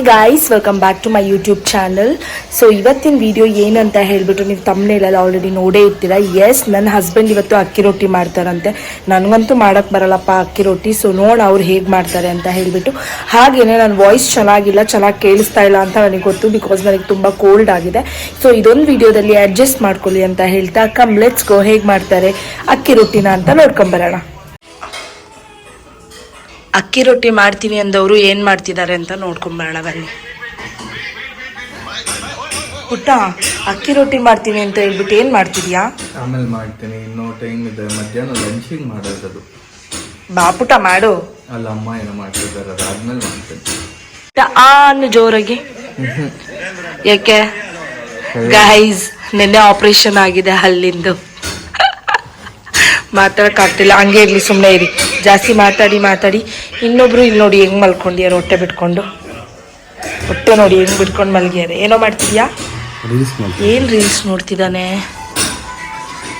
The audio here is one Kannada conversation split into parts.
Guys, welcome back to my YouTube channel. So ಇವತ್ತಿನ ವಿಡಿಯೋ ಏನಂತ ಹೇಳ್ಬಿಟ್ಟು ನೀವು ತಮ್ಮನೇಲೆಲ್ಲ ಆಲ್ರೆಡಿ ನೋಡೇ ಇರ್ತೀರ. ಎಸ್, ನನ್ನ ಹಸ್ಬೆಂಡ್ ಇವತ್ತು ಅಕ್ಕಿ ರೊಟ್ಟಿ ಮಾಡ್ತಾರಂತೆ. ನನಗಂತೂ ಮಾಡೋಕ್ಕೆ ಬರಲ್ಲಪ್ಪ ಅಕ್ಕಿ ರೊಟ್ಟಿ. ಸೊ ನೋಡಿ ಅವ್ರು ಹೇಗೆ ಮಾಡ್ತಾರೆ ಅಂತ ಹೇಳಿಬಿಟ್ಟು. ಹಾಗೆಯೇ ನನ್ನ ವಾಯ್ಸ್ ಚೆನ್ನಾಗಿ ಕೇಳಿಸ್ತಾ ಇಲ್ಲ ಅಂತ ನನಗೆ ಗೊತ್ತು, ಬಿಕಾಸ್ ನನಗೆ ತುಂಬ ಕೋಲ್ಡ್ ಆಗಿದೆ. ಸೊ ಇದೊಂದು ವಿಡಿಯೋದಲ್ಲಿ ಅಡ್ಜಸ್ಟ್ ಮಾಡ್ಕೊಳ್ಳಿ ಅಂತ ಹೇಳ್ತಾ ಕಮ್ ಲೆಟ್ಸ್ ಗೋ ಹೇಗೆ ಮಾಡ್ತಾರೆ ಅಕ್ಕಿ ರೊಟ್ಟಿನ ಅಂತ ನೋಡ್ಕೊಂಬರೋಣ. ಅಕ್ಕಿ ರೊಟ್ಟಿ ಮಾಡ್ತೀನಿ ಅಂದವರು ಏನು ಮಾಡ್ತಿದ್ದಾರೆ ಅಂತ ನೋಡ್ಕೊಂಬರೋಣ ಬನ್ನಿ. ಪುಟ್ಟ, ಅಕ್ಕಿ ರೊಟ್ಟಿ ಮಾಡ್ತೀನಿ ಅಂತ ಹೇಳ್ಬಿಟ್ಟು ಏನು ಮಾಡ್ತಿದ್ಯಾ? ಆಮೇಲೆ ಮಾಡ್ತೀನಿ, ಇನ್ನೂ ಟೈಮ್ ಇದೆ. ಮಧ್ಯಾಹ್ನ ಲಂಚಿಗೆ ಮಾಡೋದು. ಬಾ ಪುಟ್ಟ ಮಾಡು. ಅಲ್ಲ, ಅಮ್ಮ ಏನೋ ಮಾಡ್ತಿದ್ದಾರೆ, ಅದಾದ್ಮೇಲೆ ಮಾಡ್ತೀನಿ. ಅನ್ನು ಜೋರಾಗಿ ಯಾಕೆ ಗೈಸ್, ನಿನ್ನೆ ಆಪರೇಷನ್ ಆಗಿದೆ ಹಲ್ಲಿಂದು. ಮಾತಾಡೋಕ್ಕಾಗ್ತಿಲ್ಲ, ಹಂಗೆ ಇರಲಿ, ಸುಮ್ಮನೆ ಇರಿ. ಜಾಸ್ತಿ ಮಾತಾಡಿ ಇನ್ನೊಬ್ರು ಇಲ್ಲಿ ನೋಡಿ ಹೆಂಗೆ ಮಲ್ಕೊಂಡಿದ್ದಾರೆ, ಹೊಟ್ಟೆ ಬಿಟ್ಕೊಂಡು. ಹೊಟ್ಟೆ ನೋಡಿ ಹೆಂಗೆ ಬಿಟ್ಕೊಂಡು ಮಲ್ಗಿದ್ದಾರೆ. ಏನೋ ಮಾಡ್ತಿದ್ಯಾ? ಏನು ರೀಲ್ಸ್ ನೋಡ್ತಿದ್ದಾನೆ?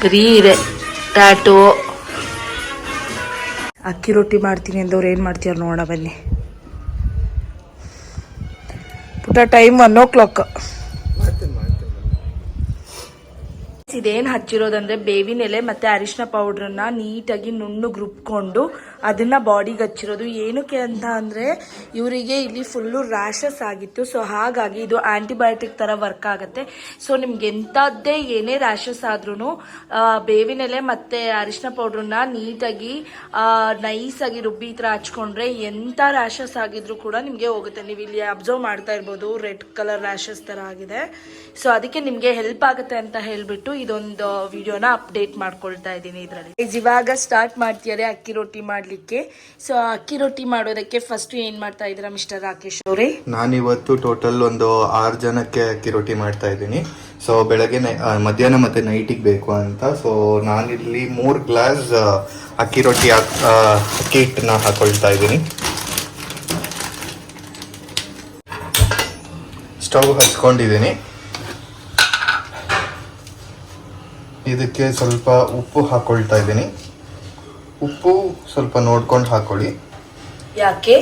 ಬರೀ ಇದೆ ಟ್ಯಾಟು. ಅಕ್ಕಿ ರೊಟ್ಟಿ ಮಾಡ್ತೀನಿ ಅಂದವ್ರು ಏನು ಮಾಡ್ತೀರ ನೋಡ ಬನ್ನಿ. ಪುಟ್ಟ, ಟೈಮ್ 1 o'clock. ಇದೇನು ಹಚ್ಚಿರೋದಂದ್ರೆ ಬೇವಿನ ಎಲೆ ಮತ್ತೆ ಅರಿಶಿನ ಪೌಡ್ರನ್ನ ನೀಟಾಗಿ ನುಣ್ಣಗೆ ರುಬ್ಕೊಂಡು ಅದನ್ನ ಬಾಡಿಗೆ ಹಚ್ಚಿರೋದು. ಏನಕ್ಕೆ ಅಂತ ಅಂದ್ರೆ ಇವರಿಗೆ ಇಲ್ಲಿ ಫುಲ್ಲು ರ್ಯಾಷಸ್ ಆಗಿತ್ತು. ಸೊ ಹಾಗಾಗಿ ಇದು ಆಂಟಿಬಯೋಟಿಕ್ ತರ ವರ್ಕ್ ಆಗುತ್ತೆ. ಸೊ ನಿಮ್ಗೆ ಎಂಥದ್ದೇ ಏನೇ ರ್ಯಾಷಸ್ ಆದ್ರೂ ಬೇವಿನ ಎಲೆ ಮತ್ತೆ ಅರಿಶಿನ ಪೌಡ್ರನ್ನ ನೀಟಾಗಿ ನೈಸಾಗಿ ರುಬ್ಬಿ ಈ ಥರ ಹಚ್ಕೊಂಡ್ರೆ ಎಂಥ ರ್ಯಾಷಸ್ ಆಗಿದ್ರು ಕೂಡ ನಿಮಗೆ ಹೋಗುತ್ತೆ. ನೀವು ಇಲ್ಲಿ ಅಬ್ಸರ್ವ್ ಮಾಡ್ತಾ ಇರ್ಬೋದು, ರೆಡ್ ಕಲರ್ ರ್ಯಾಷಸ್ ತರ ಆಗಿದೆ. ಸೊ ಅದಕ್ಕೆ ನಿಮಗೆ ಹೆಲ್ಪ್ ಆಗುತ್ತೆ ಅಂತ ಹೇಳ್ಬಿಟ್ಟು ಇದೊಂದು ವಿಡಿಯೋನ ಅಪ್ಡೇಟ್ ಮಾಡ್ಕೊಳ್ತಾ ಇದ್ದೀನಿ ಇದರಲ್ಲಿ. ಇವಾಗ ಸ್ಟಾರ್ಟ್ ಮಾಡ್ತಿದ್ದಾರೆ ಅಕ್ಕಿ ರೊಟ್ಟಿ ಮಾಡ್ಲಿಕ್ಕೆ. ಸೊ ಅಕ್ಕಿ ರೊಟ್ಟಿ ಮಾಡೋದಕ್ಕೆ ಫಸ್ಟ್ ಏನ್ ಮಾಡ್ತಾ ಇದ್ದೀರಾ ಮಿಸ್ಟರ್ ರಾಕೇಶ್ ಅವರೇ? ನಾನಿವತ್ತು ಟೋಟಲ್ ಒಂದು 6 ಜನಕ್ಕೆ ಅಕ್ಕಿ ರೊಟ್ಟಿ ಮಾಡ್ತಾ ಇದ್ದೀನಿ. ಸೊ ಬೆಳಗ್ಗೆ ಮಧ್ಯಾಹ್ನ ಮತ್ತೆ ನೈಟಿಗೆ ಬೇಕು ಅಂತ. ಸೊ ನಾನಿಲ್ಲಿ 3 ಗ್ಲಾಸ್ ಅಕ್ಕಿ ರೊಟ್ಟಿ ಅಕ್ಕಿ ಹಿಟ್ಟನ್ನ ಹಾಕೊಳ್ತಾ ಇದ್ದೀನಿ. ಸ್ಟವ್ ಹಚ್ಕೊಂಡಿದ್ದೀನಿ. ಇದಕ್ಕೆ ಸ್ವಲ್ಪ ಉಪ್ಪು ಹಾಕೊಳ್ತಾ ಇದ್ದೀನಿ. ಉಪ್ಪು ಸ್ವಲ್ಪ ನೋಡ್ಕೊಂಡು ಹಾಕೊಳ್ಳಿ, ಯಾಕೆ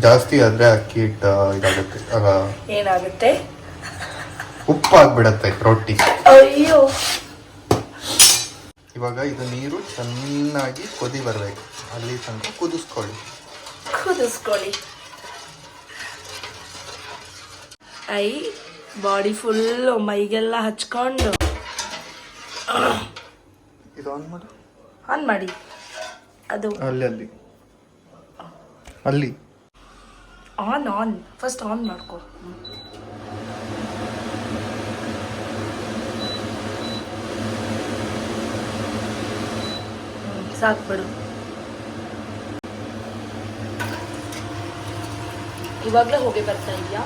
ಜಾಸ್ತಿ ಆದ್ರೆ ಅಕ್ಕಿ ಹಿಟ್ಟು ಇದಾಗುತ್ತೆ, ಏನಾಗುತ್ತೆ, ಉಪ್ಪು ಆಗ್ಬಿಡತ್ತೆ ರೊಟ್ಟಿ. ಅಯ್ಯೋ. ಇವಾಗ ಇದು ನೀರು ಚೆನ್ನಾಗಿ ಕುದಿ ಬರ್ಬೇಕು, ಅಲ್ಲಿ ತನಕ ಕುದಿಸ್ಕೊಳ್ಳಿ. ಐ ಬಾಡಿ ಫುಲ್ ಮೈಗೆಲ್ಲ ಹಚ್ಕೊಂಡು ಇದು ಆನ್ ಮಾಡಿ. ಅದು ಅಲ್ಲಿ ಆನ್ ಫಸ್ಟ್ ಆನ್ ಮಾಡ್ಕೊ. ಸಾಕ್ಬಿಡು. ಇವಾಗಲೇ ಹೋಗಿ ಬರ್ತಾ ಇದೆಯಾ?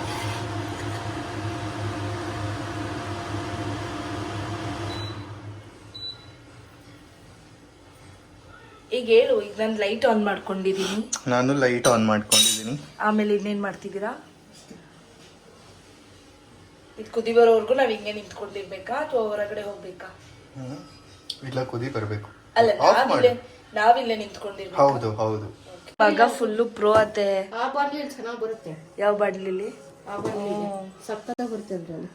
ಈಗ ಹೇಳು. ಈಗ ನಾನು ಲೈಟ್ ಆನ್ ಮಾಡ್ಕೊಂಡಿದ್ದೀನಿ. ನಾನು ಲೈಟ್ ಆನ್ ಮಾಡ್ಕೊಂಡಿದ್ದೀನಿ. ಆಮೇಲೆ ಇನ್ನೇನ್ ಮಾಡ್ತಿದ್ದೀರಾ? ಇದು ಕುದಿ ಬರೋವರೆಗೂ ನಾವ್ ಹಿಂಗೆ ನಿಂತ್ಕೊಂಡಿರ್ಬೇಕಾ ಅಥವಾ ಹೊರಗಡೆ ಹೋಗ್ಬೇಕಾ? ಇಲ್ಲ, ಕುದಿ ಬರ್ಬೇಕು. ಅಲ್ಲ, ನಾವಿಲ್ಲೇ ನಿಂತ್ಕೊಂಡಿರ್ಬೇಕು. ಹೌದು. ಮಗ ಫುಲ್ಲು ಪ್ರೋ ಅತ್ತೆ. ಆ ಬಾಟ್ಲಿ ಚೆನ್ನಾಗಿ ಬರುತ್ತೆ. ಯಾವ ಬಾಟ್ಲಿಲಿ? ಆ ಬಾಟ್ಲಿ ಸಕ್ಕತ್ತಾಗಿ ಬರುತ್ತೆ ಅದ್ರಲ್ಲಿ.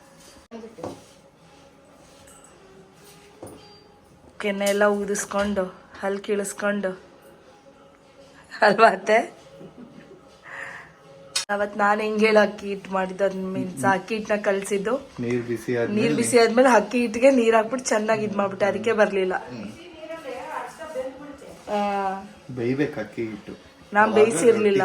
ಕೆನ್ನೆ ಎಲ್ಲ ಊದಿಸ್ಕೊಂಡು ಹಲ್ ಕೀಳಿಸ್ಕೊಂಡು ಅಲ್ವಾ ಅತ್ತೆ? ಅವತ್ ನಾನು ಹೆಂಗೆ ಹೇಳಿ ಅಕ್ಕಿ ಹಿಟ್ಟು ಮಾಡಿದ್ದು, ಅದ್ ಮೀನ್ಸ್ ಅಕ್ಕಿ ಹಿಟ್ಟನ್ನ ಕಲ್ಸಿದ್ದು. ನೀರ್ ಬಿಸಿ ಆದ್ಮೇಲೆ ಅಕ್ಕಿ ಹಿಟ್ಟಿಗೆ ನೀರ್ ಹಾಕ್ಬಿಟ್ಟು ಚೆನ್ನಾಗಿ ಇದ್ ಮಾಡ್ಬಿಟ್ಟೆ, ಅದಕ್ಕೆ ಬರ್ಲಿಲ್ಲ. ಬೇಯ್ಬೇಕು ಅಕ್ಕಿ ಹಿಟ್ಟು. ನಾನ್ ಬೇಯಿಸಿರ್ಲಿಲ್ಲ.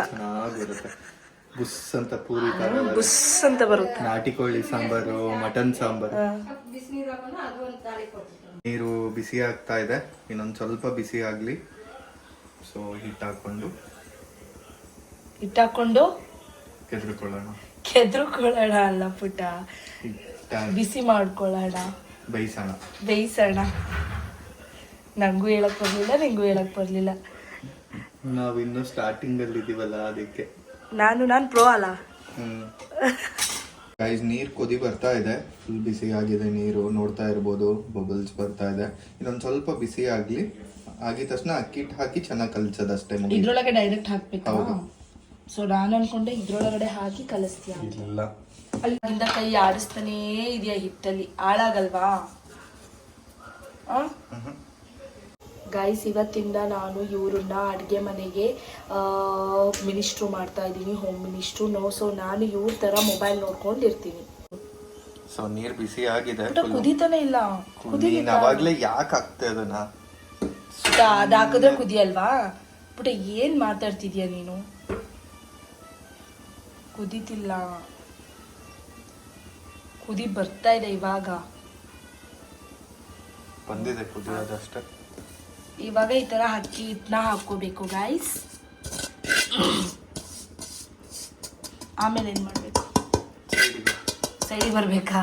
ಬುಸ್ ಅಂತ ಪೂರಿ ಬುಸ್ ಅಂತ ಬರುತ್ತೆ. ನಾಟಿ ಕೋಳಿ ಸಾಂಬಾರು, ಮಟನ್ ಸಾಂಬಾರು. ನೀರು ಬಿಸಿ ಆಗ್ತಾ ಇದೆ, ಇನ್ನೊಂದು ಸ್ವಲ್ಪ ಬಿಸಿ ಆಗ್ಲಿ. ಸೊ ಹಿಟ್ಟು ಹಾಕೊಂಡು ಕೆದ್ರುಕೊಳ್ಳೋಣ ಅಲ್ಲ ಪುಟ್ಟ, ಬಿಸಿ ಮಾಡ್ಕೊಳ್ಳೋಣ, ಬೇಯಿಸೋಣ. ನಂಗೂ ಹೇಳಕ್ ಬರ್ಲಿಲ್ಲ, ನಿಂಗೂ ಹೇಳಕ್ ಬರ್ಲಿಲ್ಲ. ನಾವಿನ್ನು ಸ್ಟಾರ್ಟಿಂಗ್ ಅಲ್ಲಿ ಇದೀವಲ್ಲ, ಅದಕ್ಕೆ. ನಾನು ಪ್ರೋ ಅಲ್ಲ. ಗೈಸ್, ನೀರು ಕುದಿ ಬರ್ತಾ ಇದೆ, ಫುಲ್ ಬಿಸಿ ಆಗಿದೆ ನೀರು, ನೋಡ್ತಾ ಇರ್ಬೋದು ಬಬಲ್ಸ್ ಬರ್ತಾ ಇದೆ. ಇನ್ನೊಂದು ಸ್ವಲ್ಪ ಬಿಸಿ ಆಗ್ಲಿ, ಆಗಿದ ತಕ್ಷಣ ಅಕ್ಕಿ ಹಿಟ್ಟು ಹಾಕಿ ಚೆನ್ನಾಗಿ ಕಲ್ಸೋದಷ್ಟೇ. ಇದ್ರೊಳಗೆ ಡೈರೆಕ್ಟ್ ಹಾಕ್ಬೇಕು. ಹೌದು, ಸೊ ನಾನು ಅನ್ಕೊಂಡೆ ಇದ್ರೊಳಗಡೆ ಹಾಕಿ ಕಲಿಸ್ತೀಯ ಅಂತ. ಇಲ್ಲ, ಅಲ್ಲಿಂದ ಕೈ ಆಡಿಸ್ತಾನೇ ಇದೆಯಾ ಹಿಟ್ಟಲ್ಲಿ, ಹಾಳಾಗಲ್ವಾ? ಗೈಸ್, ಇವತ್ತಿಂದ ನಾನು ಇವ್ರನ್ನ ಅಡುಗೆ ಮನೆಗೆ ಮಿನಿಸ್ಟ್ರು ಮಾಡ್ತಾ ಇದ್ದೀನಿ, ಹೋಮ್ ಮಿನಿಸ್ಟ್ರು. ಸೊ ನಾನು ಇವ್ರ ಥರ ಮೊಬೈಲ್ ನೋಡ್ಕೊಂಡಿರ್ತೀನಿ. ಸೊ ನೀರ್ ಬಿಸಿ ಆಗಿದೆ, ಕುದೀತಾನೆ ಇಲ್ಲ. ಅವಾಗ್ಲೇ ಯಾಕೆ ಆಗ್ತಾ ಅದನ್ನ ಅದ್ ಹಾಕಿದ್ರೆ ಕುದಿಯಲ್ವಾ? ಪುಟ ಏನ್ ಮಾತಾಡ್ತಿದ್ಯಾ ನೀನು? ಕುದೀತಿಲ್ಲ, ಕುದಿ ಬರ್ತಾ ಇದೆ ಇವಾಗ. ಬಂದಿದೆ ಕುದಿಯೋದಷ್ಟೇ. ಇವಾಗ ಈ ತರ ಅಕ್ಕಿ ಹಿಟ್ಟನ್ನ ಹಾಕೋಬೇಕು ಗೈಸ್. ಆಮೇಲೆ ಏನ್ ಮಾಡ್ಬೇಕು? ಸೈಡಿಗೆ ಬರ್ಬೇಕಾ?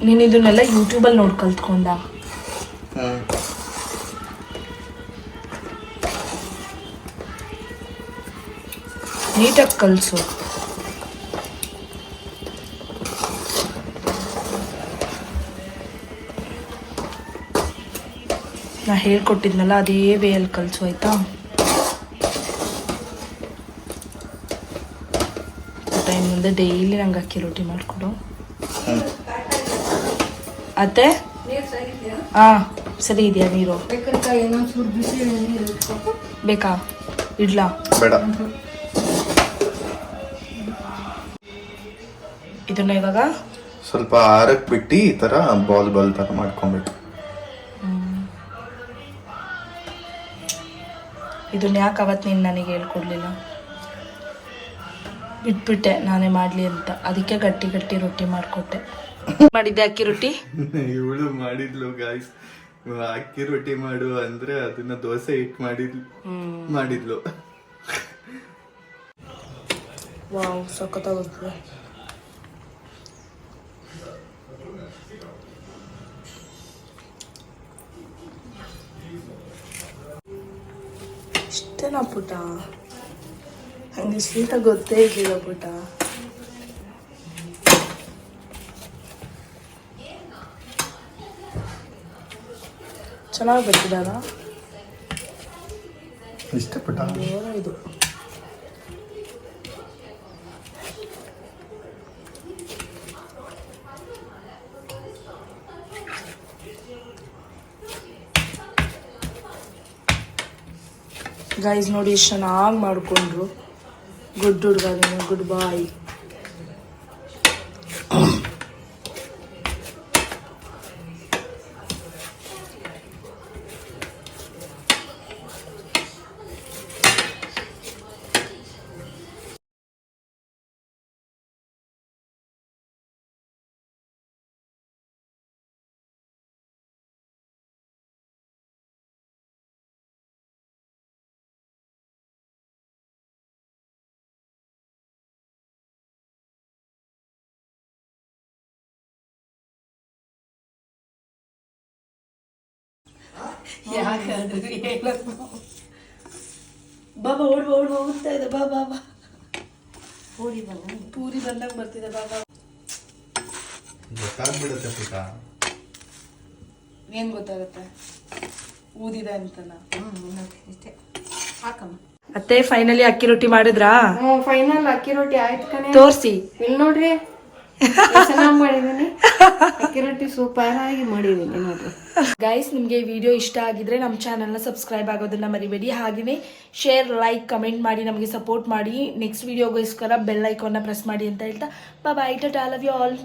ನೀನ್ ಇದನ್ನೆಲ್ಲ ಯೂಟ್ಯೂಬಲ್ಲಿ ನೋಡಿ ಕಲ್ತ್ಕೊಂಡ? ನೀಟಾಗಿ ಕಲ್ಸು. ನಾ ಹೇಳ್ಕೊಟ್ಟಿದ್ನಲ್ಲ ಅದೇ ವೇಯಲ್ಲಿ ಕಲ್ಸು, ಆಯ್ತಾ? ಟೈಮ್ ಮುಂದೆ ಡೈಲಿ ನಂಗೆ ಅಕ್ಕಿ ರೊಟ್ಟಿ ಮಾಡಿಕೊಡು. ಅತ್ತೆ ಹಾ ಸರಿ ಇದೆಯಾ ನೀರು? ಬೇಕಾ? ಇಡ್ಲಾ? ಬೇಡ. ಇದನ್ನ ಇವಾಗ ಸ್ವಲ್ಪ ಆರಕ್ ಬಿಟ್ಟು ಈ ತರ ಬಾಲ್ ತರ ಮಾಡ್ಕೊಬೇಕು. ಇದನ್ನ ಯಾಕೆ ಅವತ್ತು ನೀನು ನನಗೆ ಹೇಳ್ಕೊಡ್ಲಿಲ್ಲ? ಬಿಟ್ಬಿಟ್ಟೆ ನಾನೇ ಮಾಡ್ಲಿ ಅಂತ, ಅದಕ್ಕೆ ಗಟ್ಟಿ ಗಟ್ಟಿ ರೊಟ್ಟಿ ಮಾಡಿಕೊಟ್ಟೆ. ಮಾಡಿದ್ದೆ ಅಕ್ಕಿ ರೊಟ್ಟಿ? ಇವಳು ಮಾಡಿದ್ಲು ಗಾಯ್ಸ್, ಅಕ್ಕಿ ರೊಟ್ಟಿ ಮಾಡು ಅಂದ್ರೆ ಅದನ್ನ ದೋಸೆ ಹಿಟ್ಟು ಮಾಡಿದ್ಲು. ವಾವ್, ಸಖತ್ತಾಗುತ್ತೆ. ಇಷ್ಟೇನಾ ಪುಟ? ಹಂಗೆ ಸ್ವೀಟ ಗೊತ್ತೇ ಇದ್ದಿಲ್ಲ ಪುಟ. ಚೆನ್ನಾಗಿ ಬರ್ತಿದಾರ ಇಷ್ಟಪಟ್ಟ ಇದು. ಗೈಸ್ ನೋಡಿ ಎಷ್ಟು ಚೆನ್ನಾಗಿ ಮಾಡಿಕೊಂಡ್ರು. ಗುಡ್ ಹುಡುಗ ನೀನು, ಗುಡ್ ಬಾಯ್. ಬಾಬಾ ಓಡ್ಬಾ ಓಡ್ಬಾ, ಹೋಗ್ತಾ ಇದೆ. ಬಾ ಬಾ ಬಾ, ಪೂರಿ ಬಂದಂಗೆ ಬರ್ತಿದೆ. ಬಾಬಾ ಗೊತ್ತಾಗ್ಬಿಡುತ್ತೆ ಪುಟ. ಏನ್ ಗೊತ್ತಾಗುತ್ತೆ? ಊದಿದೆ ಅಂತನ. ಅತ್ತೆ ಫೈನಲಿ ಅಕ್ಕಿ ರೊಟ್ಟಿ ಮಾಡಿದ್ರಾ? ಫೈನಲ್ ಅಕ್ಕಿ ರೊಟ್ಟಿ ಆಯ್ತು ಕಣೆ. ತೋರ್ಸಿ. ಇಲ್ಲಿ ನೋಡ್ರಿ, ಚೆನ್ನಾಗಿ ಮಾಡಿದೀನಿ. ಅಕ್ಕಿ ರೊಟ್ಟಿ ಸೂಪರ್ ಆಗಿ ಮಾಡಿದೀನಿ ನೋಡ್ರಿ. ಗೈಸ್, ನಿಮಗೆ ಈ ವಿಡಿಯೋ ಇಷ್ಟ ಆಗಿದ್ರೆ ನಮ್ಮ ಚಾನಲ್ನ ಸಬ್ಸ್ಕ್ರೈಬ್ ಆಗೋದನ್ನ ಮರಿಬೇಡಿ. ಹಾಗೆಯೇ ಶೇರ್, ಲೈಕ್, ಕಮೆಂಟ್ ಮಾಡಿ ನಮಗೆ ಸಪೋರ್ಟ್ ಮಾಡಿ. ನೆಕ್ಸ್ಟ್ ವಿಡಿಯೋಗೋಸ್ಕರ ಬೆಲ್ ಐಕಾನ್ನ ಪ್ರೆಸ್ ಮಾಡಿ ಅಂತ ಹೇಳ್ತಾ ಬಾಯ್, ಟಾಟಾ, ಲವ್ ಯು ಆಲ್.